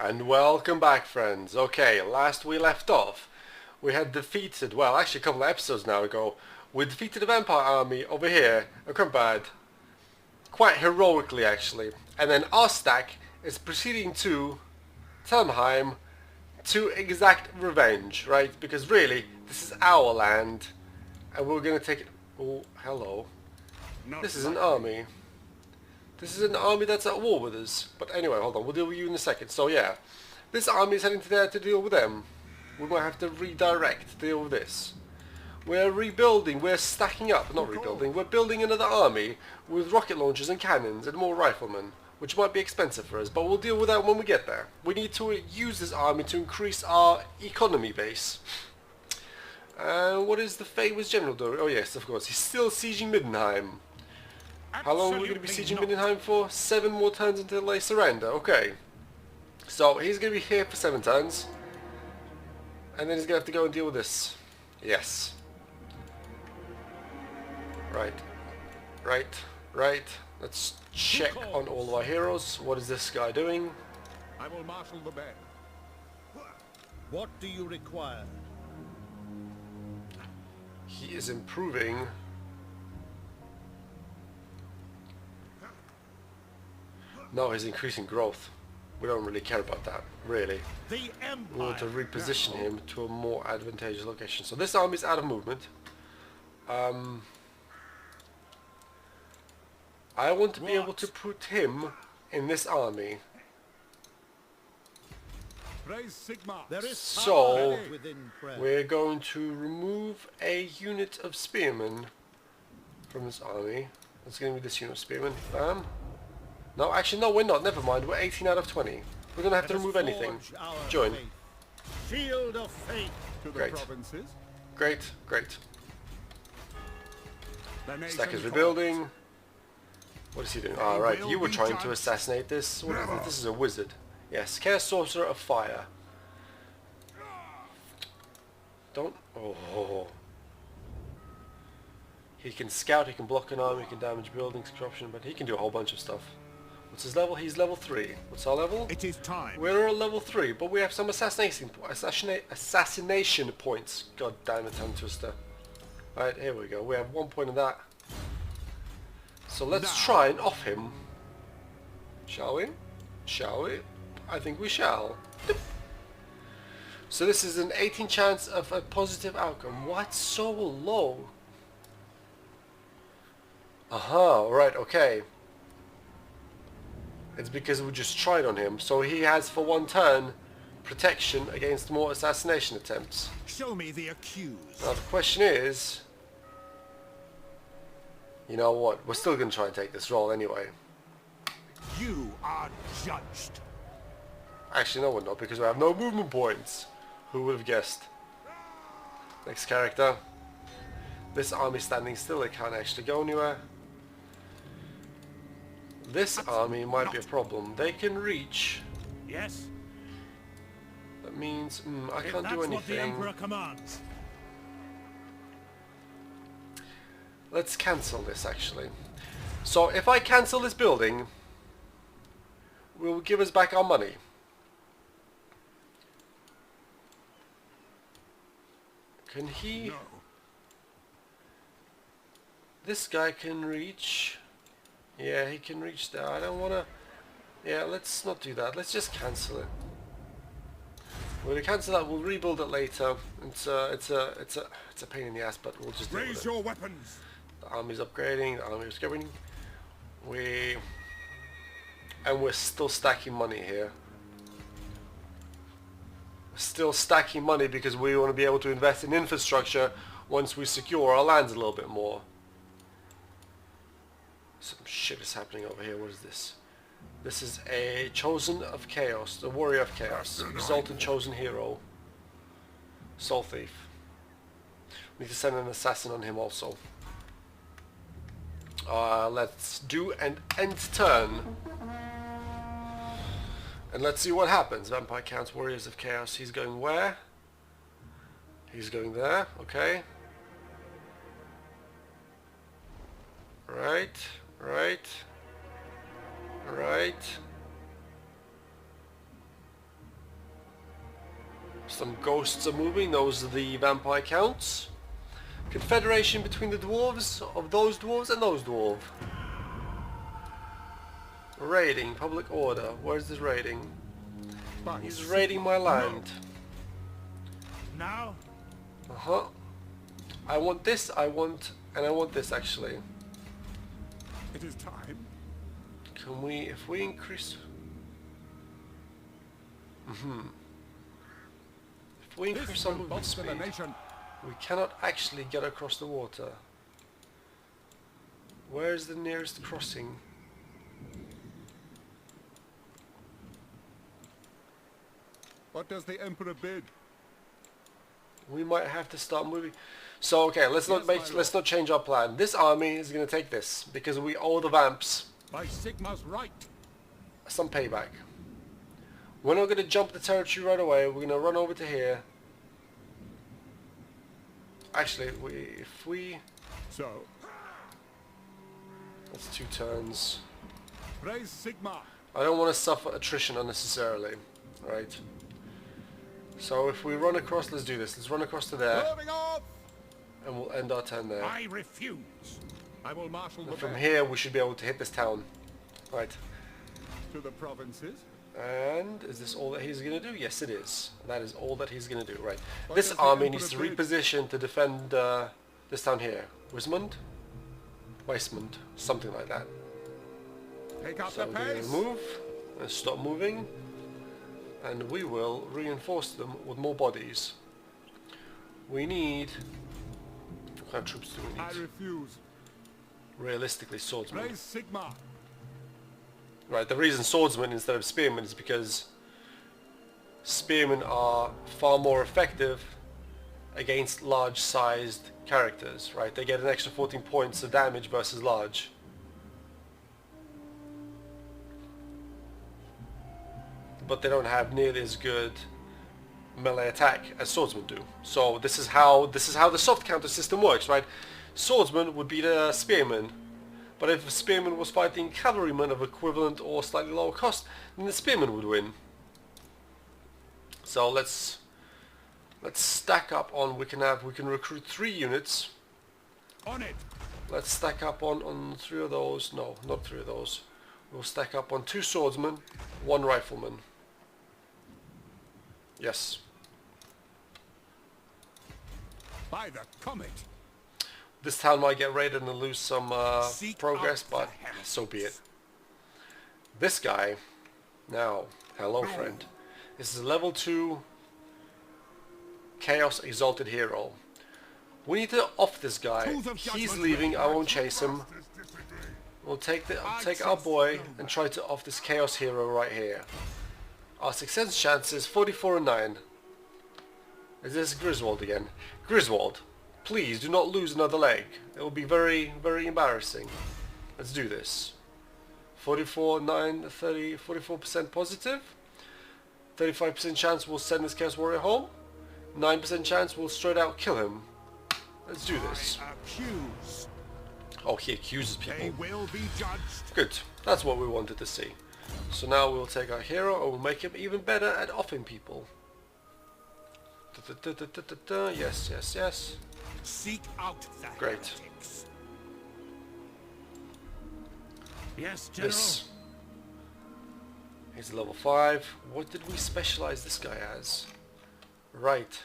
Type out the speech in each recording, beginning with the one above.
And welcome back, friends. Okay, last we left off, we had defeated, well, actually a couple of episodes now ago, we defeated a vampire army over here, accompanied, quite heroically actually. And then our stack is proceeding to Telmheim to exact revenge, right? Because really, this is our land, and we're gonna take it. Oh, hello. This is an army. This is an army that's at war with us. But anyway, hold on, we'll deal with you in a second. So yeah, this army is heading to there to deal with them. We might have to redirect to deal with this. We're rebuilding, we're stacking up, not rebuilding, we're building another army with rocket launchers and cannons and more riflemen, which might be expensive for us, but we'll deal with that when we get there. We need to use this army to increase our economy base. What is the famous general doing? Oh yes, of course, he's still sieging Middenheim. How long are we going to be sieging Middenheim for? 7 more turns until they surrender. Okay. So he's going to be here for 7 turns. And then he's going to have to go and deal with this. Yes. Right. Right. Let's check on all of our heroes. What is this guy doing? I will marshal the band. What do you require? He is improving. No, he's increasing growth. We don't really care about that, really. The Empire. We want to reposition him to a more advantageous location. So this army is out of movement. I want to be able to put him in this army. Praise Sigma. There is So, power within prayer. we're going to remove a unit of spearmen from this army. It's going to be this unit of spearmen. Bam. No, actually, no, we're not. Never mind. We're 18 out of 20. We're going to have to Let us remove anything. forge our Join. faith. Shield of faith. To the Great. provinces. Great. The nation Stack is calls. rebuilding. What is he doing? Ah, right. will You were be trying to judged. assassinate this. What is this? This is a wizard. Yes. Chaos Sorcerer of Fire. Don't... Oh. He can scout, he can block an army, he can damage buildings, corruption, but he can do a whole bunch of stuff. What's his level? He's level 3. What's our level? It is time. We're at level 3, but we have some assassination points. God damn it, tongue twister. Alright, here we go. We have 1 point of that. So let's try and off him. Shall we? Shall we? I think we shall. Doop. So this is an 18 chance of a positive outcome. What? So low? Aha, right, okay. It's because we just tried on him. So he has for 1 turn protection against more assassination attempts. Show me the accused. Now the question is, you know what, we're still going to try and take this roll anyway. You are judged. Actually no, we're not, because we have no movement points. Who would have guessed? Next character. This army standing still, they can't actually go anywhere. This army might be a problem. They can reach. Yes. That means I If can't that's do what the anything. Emperor commands. Let's cancel this actually. So if I cancel this building, will give us back our money. Can he? No. This guy can reach. Yeah, he can reach there. I don't want to. Yeah, let's not do that. Let's just cancel it. We're gonna cancel that. We'll rebuild it later. It's a pain in the ass, but we'll just deal with Raise it. your weapons. The army's upgrading. The army is going. We're still stacking money here. We're still stacking money because we want to be able to invest in infrastructure once we secure our lands a little bit more. Some shit is happening over here. What is this? This is a Chosen of Chaos, the Warrior of Chaos, Exalted Chosen Hero, Soul Thief. We need to send an assassin on him also. Let's do an end turn. And let's see what happens. Vampire Counts, Warriors of Chaos. He's going where? He's going there. Okay. Right. Some ghosts are moving. Those are the vampire counts. Confederation between the dwarves, of those dwarves and those dwarves. Raiding, public order. Where's this raiding? He's raiding my land. Now? Uh-huh. I want this, I want this actually. It is time. Can we, if we increase... If we increase our movement speed, we cannot actually get across the water. Where is the nearest crossing? What does the Emperor bid? We might have to start moving. So okay, let's not change our plan. This army is going to take this because we owe the vamps By Sigma's right. some payback. We're not going to jump the territory right away. We're going to run over to here. Actually, if we So, that's 2 turns. praise Sigma. I don't want to suffer attrition unnecessarily, right? So if we run across, let's do this. Let's run across to there, Moving off. and we'll end our turn there. I refuse. I will marshal the And from men here, we should be able to hit this town, right? to the provinces. And is this all that he's going to do? Yes, it is. That is all that he's going to do, right? What This does the army Emperor needs to bid? reposition to defend this town here. Wismund? Weismund? Something like that. Take up So the we're going pace. to move, and stop moving, and we will reinforce them with more bodies. We need... What kind of troops do we I need? refuse. Realistically, swordsmen. Praise Sigma. Right, the reason swordsmen instead of spearmen is because spearmen are far more effective against large-sized characters, right? They get an extra 14 points of damage versus large. But they don't have nearly as good melee attack as swordsmen do. So this is how the soft counter system works, right? Swordsman would beat a spearman. But if a spearman was fighting cavalrymen of equivalent or slightly lower cost, then the spearman would win. So let's stack up on, we can recruit 3 units. On it. Let's stack up on 3 of those. No, not 3 of those. We'll stack up on 2 swordsmen, 1 rifleman. Yes. By the comet. This town might get raided and lose some Seek progress, out but the help. so be it. This guy, now, hello friend. This is a level 2 Chaos Exalted Hero. We need to off this guy. Tools of He's judgment leaving, I ready. won't chase him. We'll take our boy and try to off this Chaos Hero right here. Our success chance is 44 and 9. Is this Griswold again? Griswold, please do not lose another leg. It will be very, very embarrassing. Let's do this. 44, 9, 30, 44% positive. 35% chance we'll send this Chaos Warrior home. 9% chance we'll straight out kill him. Let's do this. I accuse. Oh, he accuses They people. will be judged. Good. That's what we wanted to see. So now we'll take our hero and we'll make him even better at offing people. Yes, yes, yes. Seek out the Great. heretics. Yes, General. This. He's level 5. What did we specialize this guy as? Right.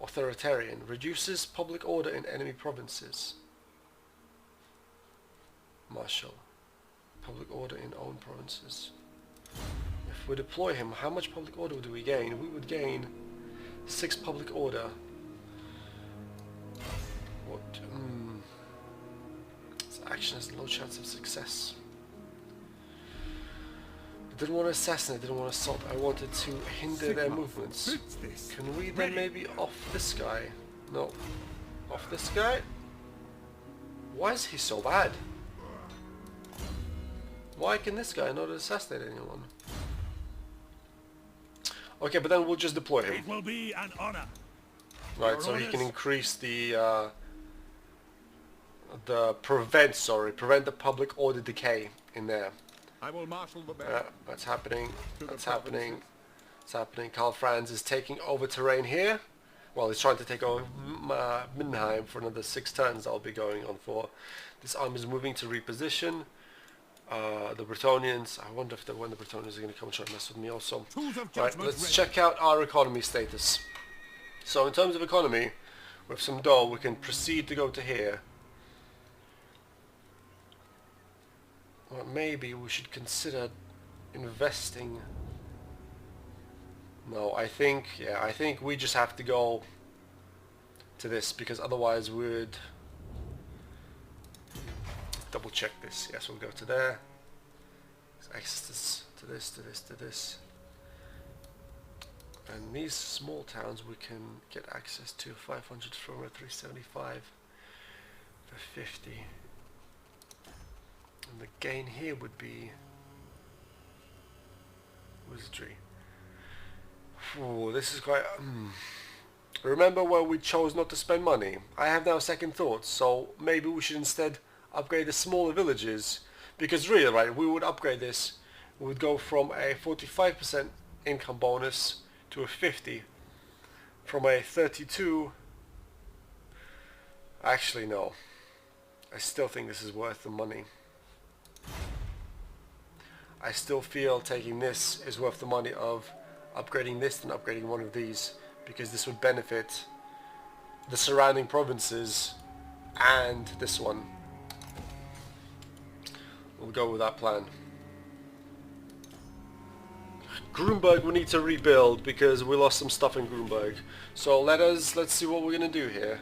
Authoritarian. Reduces public order in enemy provinces. Marshal. Public order in own provinces. If we deploy him, how much public order do we gain? We would gain 6 public order. What? This action has low chance of success. I didn't want to assassinate, didn't want to assault. I wanted to hinder their movements. Fits this. Can we then maybe off this guy? No. Off this guy? Why is he so bad? Why can this guy not assassinate anyone? Okay, but then we'll just deploy him. It will be an honor. Right, so he can increase the prevent the public order decay in there. I will marshal the men. That's happening. To the That's happening. What's happening? Karl Franz is taking over terrain here. Well, he's trying to take over Mindenheim for another 6 turns I'll be going on for. This army is moving to reposition. The Bretonnians, I wonder if when the Bretonnians are going to come and try to mess with me also. Right, let's check out our economy status. So in terms of economy, with some dough, we can proceed to go to here. Well, maybe we should consider investing. No, I think we just have to go to this, because otherwise we'd double check this. Yes, we'll go to there. Access to this, to this, to this. And these small towns we can get access to 500 from a 375 for 50. And the gain here would be wizardry. Oh, this is quite... Remember when we chose not to spend money? I have now second thoughts, so maybe we should instead upgrade the smaller villages. Because really, right, we would upgrade this. We would go from a 45% income bonus to a 50. From a 32... Actually, no. I still think this is worth the money. I still feel taking this is worth the money of upgrading this than upgrading one of these, because this would benefit the surrounding provinces and this one. We'll go with that plan. Grunberg we need to rebuild because we lost some stuff in Grunberg. So let's see what we're gonna do here.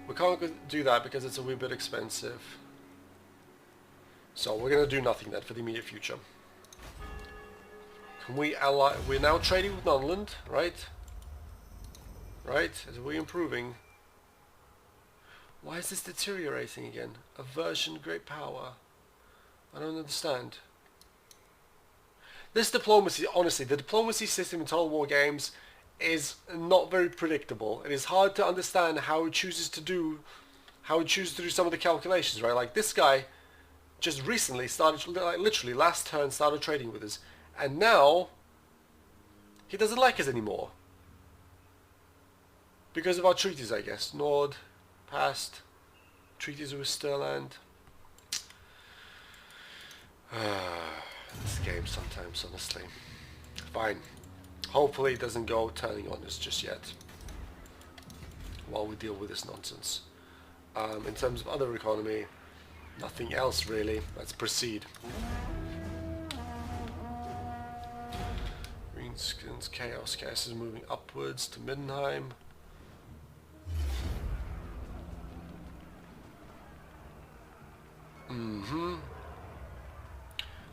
We can't do that because it's a wee bit expensive. So we're gonna do nothing then for the immediate future. Can we ally? We're now trading with Nonland, right? Right? Are we improving? Why is this deteriorating again? Aversion, great power. I don't understand. This diplomacy, honestly, the diplomacy system in Total War games is not very predictable. It is hard to understand how it chooses to do some of the calculations, right? Like this guy just recently started, like literally last turn started trading with us, and now he doesn't like us anymore because of our treaties, I guess. Nord, past, treaties with Stirland. This game sometimes, honestly. Fine. Hopefully it doesn't go turning on us just yet while we deal with this nonsense. In terms of other economy, nothing else really. Let's proceed. Greenskins, Chaos. Chaos is moving upwards to Mindenheim.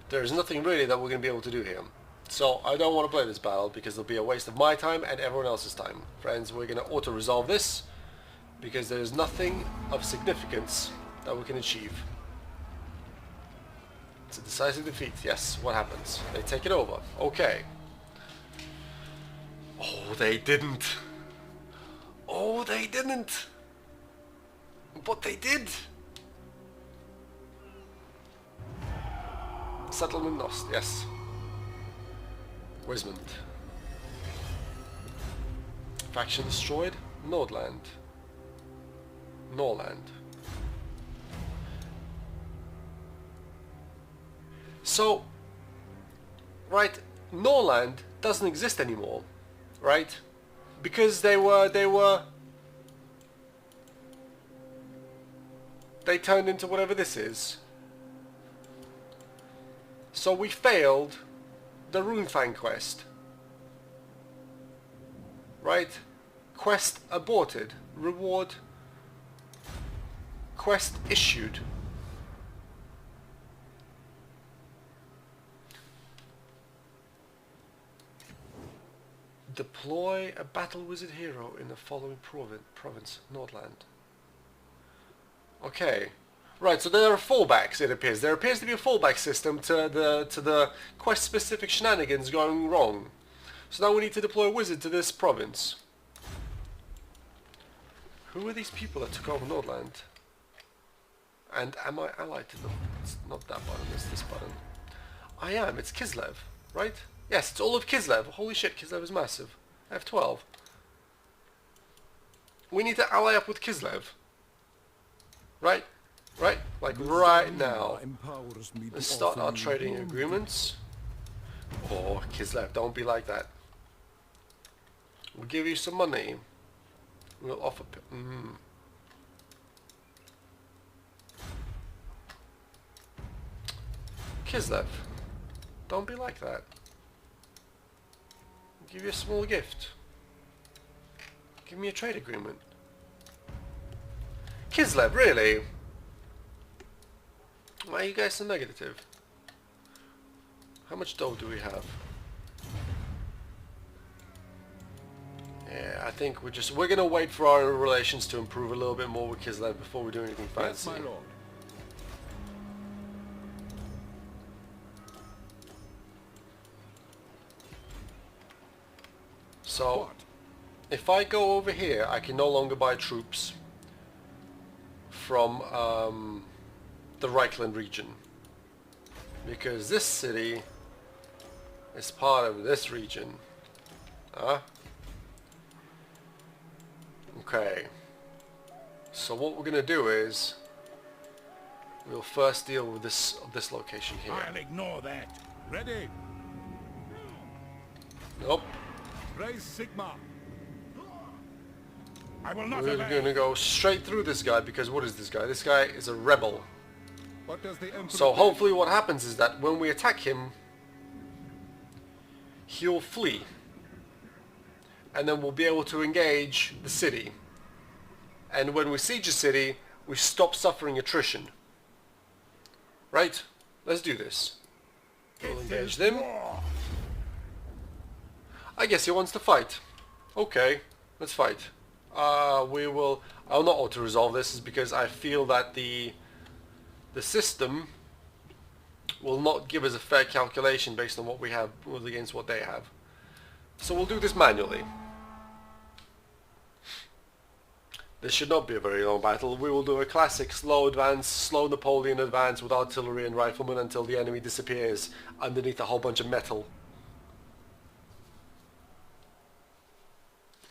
There's nothing really that we're going to be able to do here. So I don't want to play this battle because it'll be a waste of my time and everyone else's time. Friends, we're going to auto-resolve this because there's nothing of significance that we can achieve. It's a decisive defeat. Yes, what happens? They take it over. Okay. Oh, they didn't. Oh, they didn't. But they did. Settlement lost, yes. Wismond. Faction destroyed. Nordland. Norland. So, right, Norland doesn't exist anymore, right? Because they turned into whatever this is. So we failed the Runefang quest. Right? Quest aborted. Reward. Quest issued. Deploy a battle wizard hero in the following province, Nordland. Okay. Right, so there are fallbacks, it appears. There appears to be a fallback system to the quest-specific shenanigans going wrong. So now we need to deploy a wizard to this province. Who are these people that took over Nordland? And am I allied to them? It's not that button, it's this button. I am, it's Kislev, right? Yes, it's all of Kislev. Holy shit, Kislev is massive. I have 12. We need to ally up with Kislev. Right? Right? Like right now. Let's start our trading agreements. Oh, Kislev, don't be like that. We'll give you some money. We'll offer... Kislev, don't be like that. I'll give you a small gift. Give me a trade agreement. Kislev, really? Why are you guys so negative? How much dough do we have? Yeah, I think we're gonna wait for our relations to improve a little bit more with Kislev before we do anything Yes, fancy. my lord. So, What? if I go over here, I can no longer buy troops from the Reichland region. Because this city is part of this region. Okay. So what we're gonna do is we'll first deal with this location here. I'll ignore that. Ready. Nope. Raise Sigma. I will not We're obey. gonna go straight through this guy because what is this guy? This guy is a rebel. What does the Emperor So do? hopefully what happens is that when we attack him, he'll flee. And then we'll be able to engage the city. And when we siege a city, we stop suffering attrition. Right? Let's do this. We'll engage them. I guess he wants to fight. Okay, let's fight. I'll not auto-resolve this is because I feel that the system will not give us a fair calculation based on what we have against what they have. So we'll do this manually. This should not be a very long battle. We will do a classic slow advance, slow Napoleon advance with artillery and riflemen until the enemy disappears underneath a whole bunch of metal.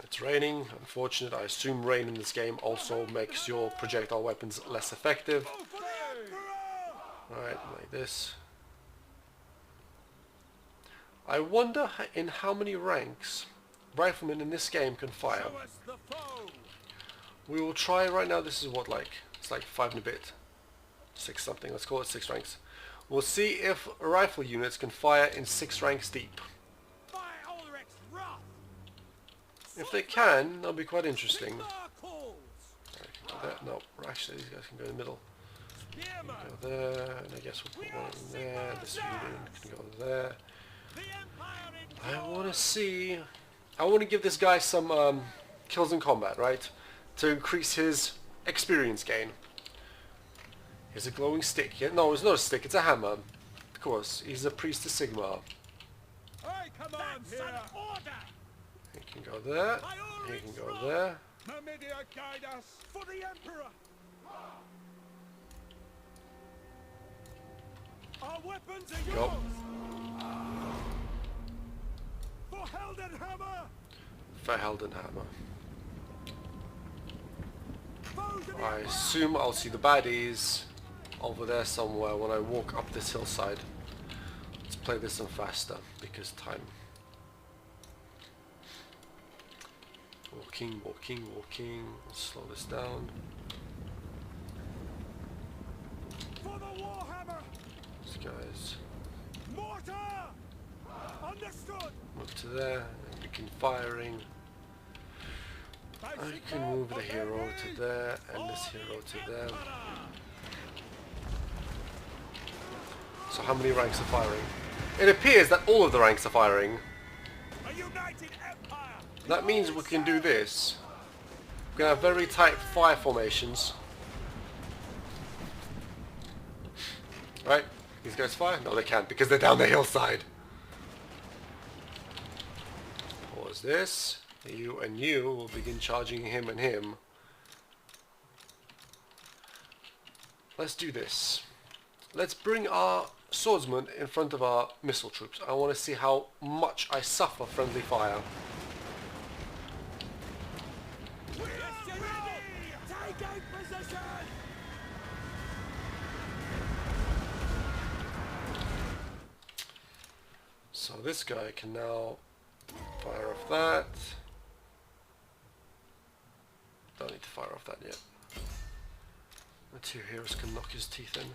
It's raining. Unfortunate. I assume rain in this game also makes your projectile weapons less effective. Alright, like this. I wonder in how many ranks riflemen in this game can fire. Show us the foe. We will try right now. This is what, like, it's like 5 and a bit. 6 something. Let's call it 6 ranks. We'll see if rifle units can fire in 6 ranks deep. By Ulrich's wrath. If they can, that'll be quite interesting. Sigmar calls. Alright, can go there. No, actually these guys can go in the middle. Spearman. Go there, and I guess we'll put one in there. This unit can go there. The Empire in I want to see... I want to give this guy some kills in combat, right? To increase his experience gain. Here's a glowing stick. Yeah, no, it's not a stick, it's a hammer. Of course, he's a priest of Sigmar. I command That's here. an order. He can go there. He can go there. Numidia guide us. For the Emperor. Our weapons are Go. yours. For Heldenhammer. Verheldenhammer. Foes of the I assume I'll see the baddies over there somewhere when I walk up this hillside. Let's play this one faster because time. Walking, walking, walking. Let's slow this down. For the Warhammer. These guys Mortar. Understood. move to there and begin firing. I can move the hero to there and this hero to there. So how many ranks are firing? It appears that all of the ranks are firing. A united empire. That means we can do this. We can have very tight fire formations. Right? These guys fire? No, they can't because they're down the hillside. Pause this. You and you will begin charging him and him. Let's do this. Let's bring our swordsmen in front of our missile troops. I want to see how much I suffer friendly fire. Take a position! So this guy can now fire off that. Don't need to fire off that yet. The two heroes can knock his teeth in.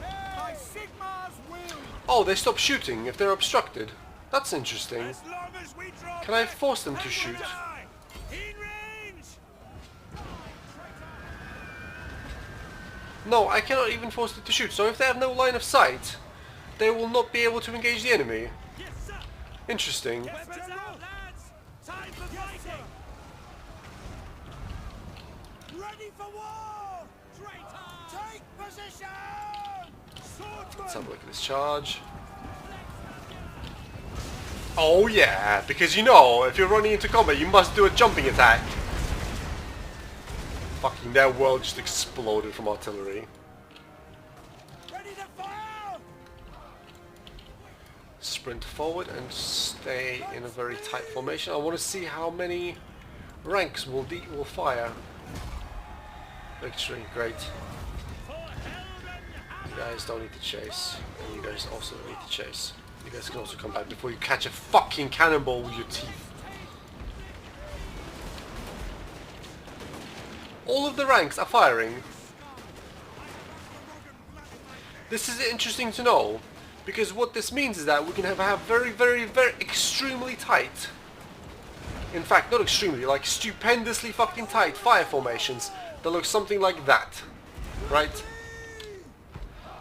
My Sigmar's will! Oh, they stop shooting if they're obstructed. That's interesting. As long as we draw Can I back, force them to they will shoot? die. In range! No, I cannot even force them to shoot. So if they have no line of sight, they will not be able to engage the enemy. Yes, sir! Interesting. Weapons out, lads! Time for fighting! Ready for war! Traitors! Take position! Swordsman! Let's have a look at this charge. Oh yeah, because you know, if you're running into combat, you must do a jumping attack. Fucking their world just exploded from artillery. Ready to fire! Sprint forward and stay in a very tight formation. I want to see how many ranks will fire. Victory, great. You guys don't need to chase, and you guys also don't need to chase. You guys can also come back before you catch a fucking cannonball with your teeth. All of the ranks are firing. This is interesting to know, because what this means is that we can have very, very, very extremely tight, in fact not extremely, like stupendously fucking tight fire formations that look something like that, right?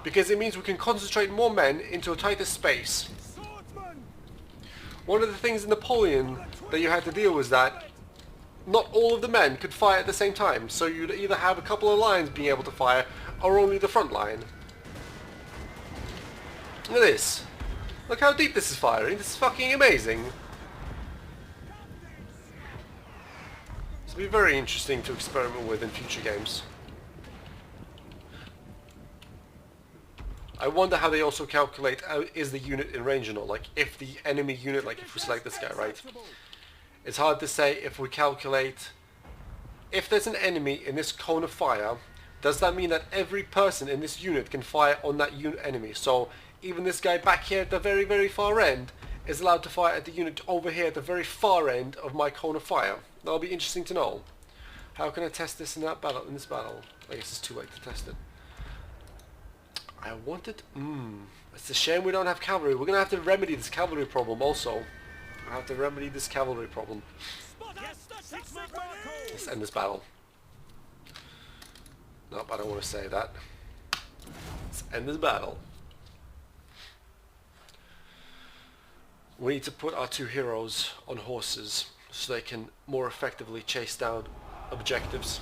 Because it means we can concentrate more men into a tighter space. Swordsman! One of the things in Napoleon that you had to deal with was that not all of the men could fire at the same time, so you'd either have a couple of lines being able to fire, or only the front line. Look at this. Look how deep this is firing. This is fucking amazing. This will be very interesting to experiment with in future games. I wonder how they also calculate is the unit in range or not. Like if the enemy unit, like if we select this guy, right? It's hard to say if we calculate if there's an enemy in this cone of fire, does that mean that every person in this unit can fire on that unit enemy? So even this guy back here at the very, very far end is allowed to fire at the unit over here at the very far end of my cone of fire. That'll be interesting to know. How can I test this in that battle? In this battle, I guess it's too late to test it. I wanted... it's a shame we don't have cavalry. We're going to have to remedy this cavalry problem also. I have to remedy this cavalry problem. Let's end this battle. Nope, I don't want to say that. Let's end this battle. We need to put our two heroes on horses so they can more effectively chase down objectives.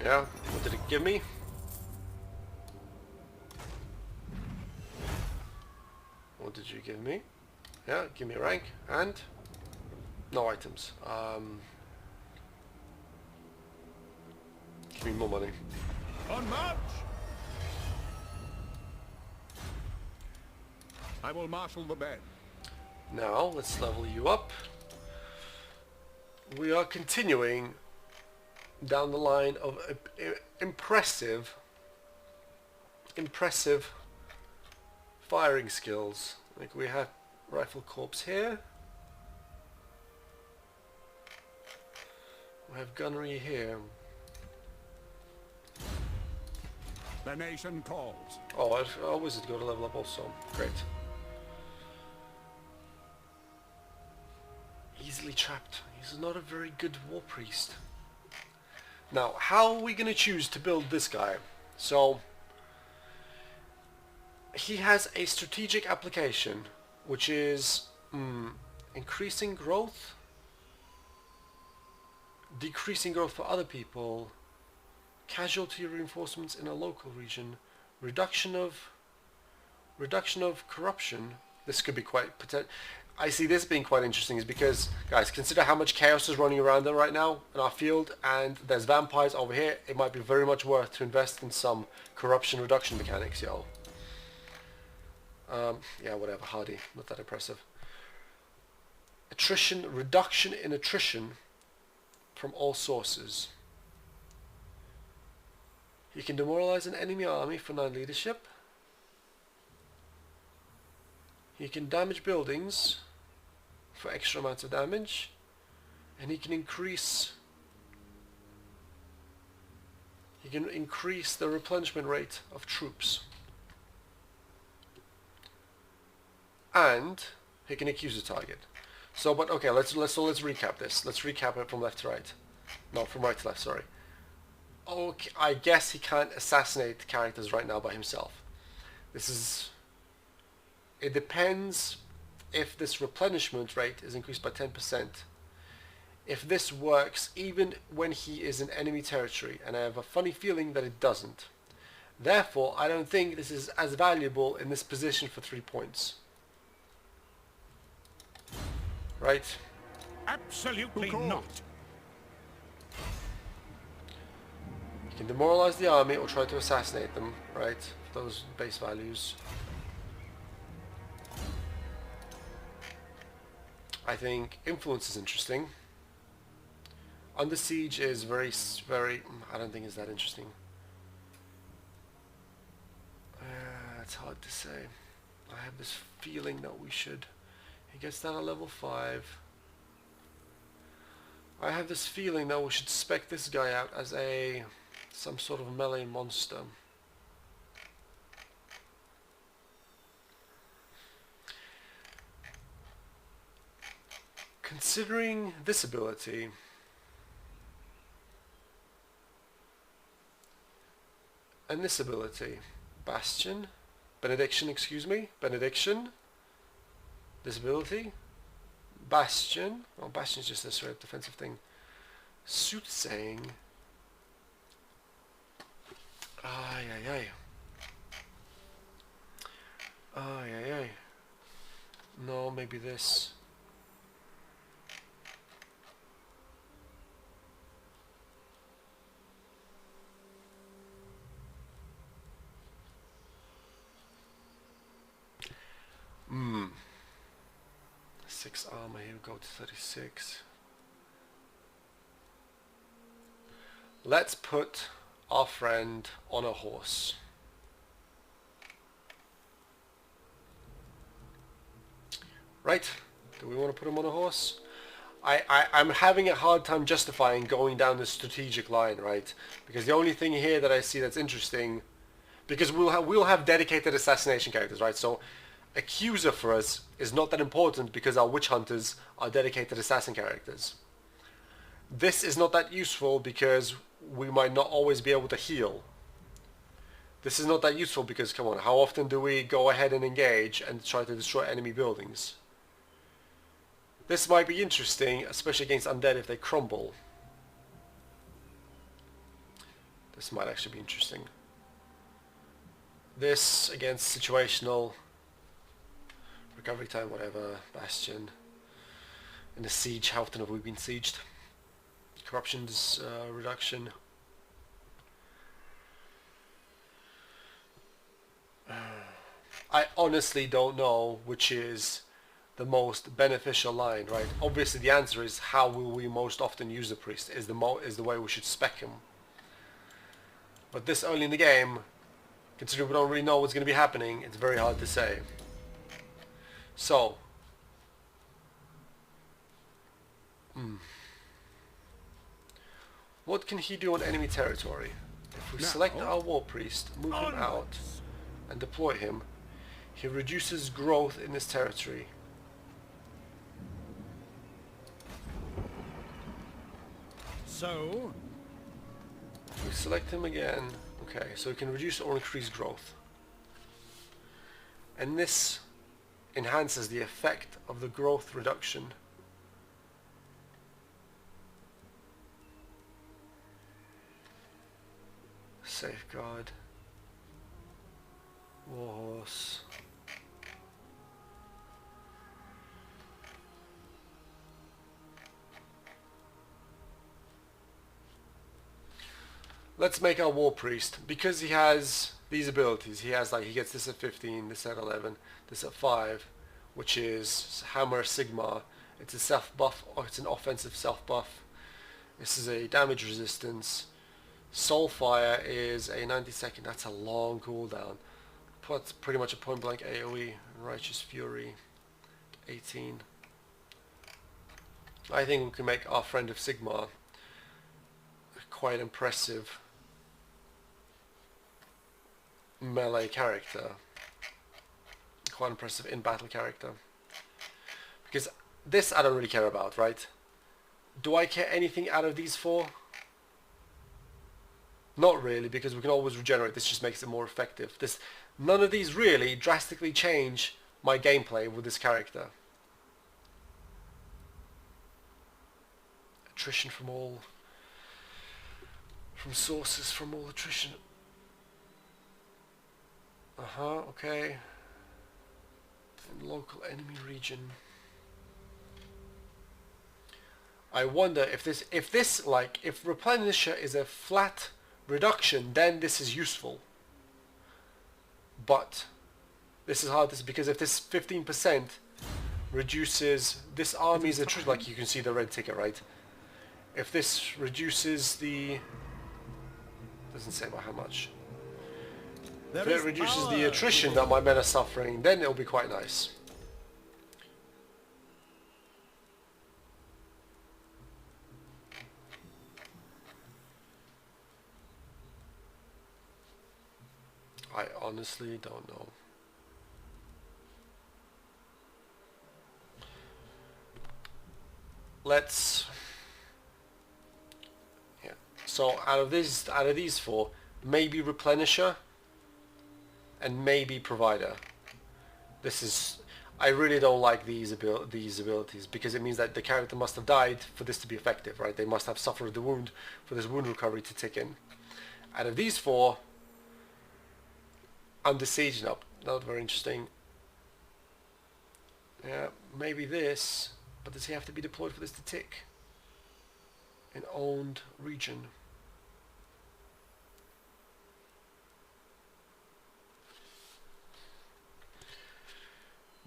Yeah, what did it give me? What did you give me? Yeah, give me a rank and no items. Give me more money. On march! I will marshal the men. Now let's level you up. We are continuing down the line of impressive firing skills. Like we have rifle corps here. We have gunnery here. The nation calls. Oh, our wizard got a level up also. Great. Easily trapped. He's not a very good war priest. Now, how are we going to choose to build this guy? So, he has a strategic application, which is increasing growth, decreasing growth for other people, casualty reinforcements in a local region, reduction of corruption. This could be quite I see this being quite interesting is because, guys, consider how much chaos is running around there right now in our field, and there's vampires over here. It might be very much worth to invest in some corruption reduction mechanics, yo. Yeah, whatever, hardy, not that impressive. Attrition, reduction in attrition from all sources. You can demoralize an enemy army for 9 leadership. He can damage buildings for extra amounts of damage, and he can increase the replenishment rate of troops, and he can accuse the target. So, but okay, let's recap this. Let's recap it from left to right. No, from right to left. Sorry. Okay, I guess he can't assassinate characters right now by himself. It depends if this replenishment rate is increased by 10%. If this works even when he is in enemy territory, and I have a funny feeling that it doesn't. Therefore, I don't think this is as valuable in this position for 3 points. Right? Absolutely not. You can demoralize the army or try to assassinate them, right? Those base values. I think influence is interesting. Under siege is very, I don't think it's that interesting. It's hard to say. I have this feeling that we should. He gets down to level 5. I have this feeling that we should spec this guy out as some sort of melee monster. Considering this ability, and this ability, Benediction, this ability, Bastion, oh, Bastion is just a straight defensive thing, Soothsaying, no, maybe this. Hmm. 6 armor, here we go to 36. Let's put our friend on a horse. Right? Do we want to put him on a horse? I'm having a hard time justifying going down the strategic line, right? Because the only thing here that I see that's interesting, because we'll have dedicated assassination characters, right? So Accuser for us is not that important because our witch hunters are dedicated assassin characters. This is not that useful because we might not always be able to heal. This is not that useful because, come on, how often do we go ahead and engage and try to destroy enemy buildings? This might be interesting, especially against undead if they crumble. This might actually be interesting. This against situational, recovery time, whatever, Bastion. In the siege, how often have we been sieged? Corruption's reduction. I honestly don't know which is the most beneficial line, right? Obviously the answer is how will we most often use the priest is the way we should spec him. But this early in the game, considering we don't really know what's going to be happening, it's very hard to say. So, what can he do on enemy territory? If we select our war priest, move him out, and deploy him, he reduces growth in his territory. So, If we select him again, okay, so he can reduce or increase growth. And this enhances the effect of the growth reduction. Safeguard. Warhorse. let's make our War Priest, because he has these abilities. He has, like, he gets this at 15, this at 11, this at 5, which is Hammer Sigma. It's a self buff, or it's an offensive self buff. This is a damage resistance. Soulfire is a 90-second. That's a long cooldown. That's pretty much a point blank AoE. Righteous Fury, 18. I think we can make our friend of Sigma quite impressive melee character. Quite impressive in battle character. Because this I don't really care about, right? Do I care anything out of these four? Not really, because we can always regenerate. This just makes it more effective. None of these really drastically change my gameplay with this character. Attrition from sources, from all attrition. Okay. In local enemy region. I wonder if Replenisher is a flat reduction, then this is useful. But this is hard, because if this 15% reduces this army's attrition, like you can see the red ticket, right? If this reduces the, doesn't say by how much. If it reduces the attrition that my men are suffering, then it'll be quite nice. I honestly don't know. So out of these four, maybe Replenisher and maybe Provider. I really don't like these abilities, because it means that the character must have died for this to be effective, right? They must have suffered the wound for this wound recovery to tick in. Out of these four, Under Siege, not very interesting. Yeah, maybe this, but does he have to be deployed for this to tick? An owned region.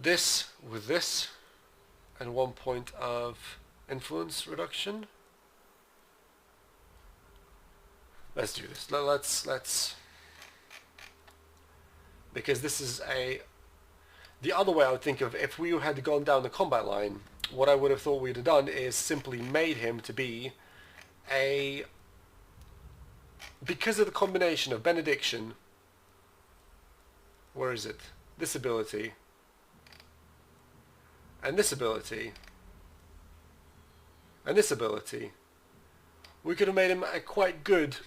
This with this, and 1 point of influence reduction. Let's do this. Let's. Because this is the other way I would think of, if we had gone down the combat line, what I would have thought we'd have done is simply made him to be because of the combination of Benediction, where is it? This ability, and this ability, and this ability, we could have made him a quite good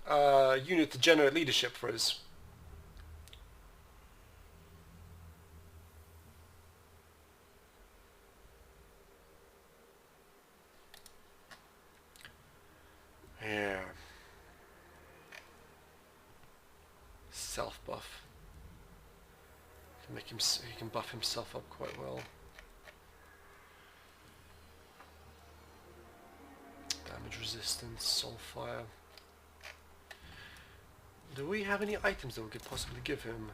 unit to generate leadership for us. Yeah. Self buff. He can buff himself up quite well. Damage resistance, soulfire. Do we have any items that we could possibly give him?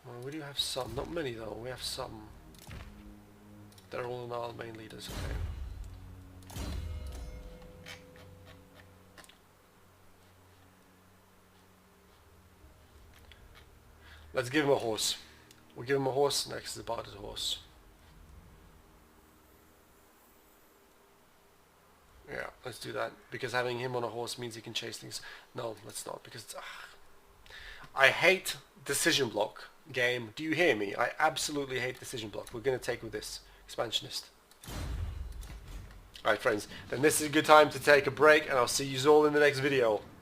Well, we do have some. Not many though. We have some. They're all in our main leaders. Okay. Let's give him a horse. We'll give him a horse. Next is Bard's horse. Yeah, let's do that. Because having him on a horse means he can chase things. No, let's not. Because I hate decision block game. Do you hear me? I absolutely hate decision block. We're going to take with this expansionist. Alright friends, then this is a good time to take a break, and I'll see you all in the next video.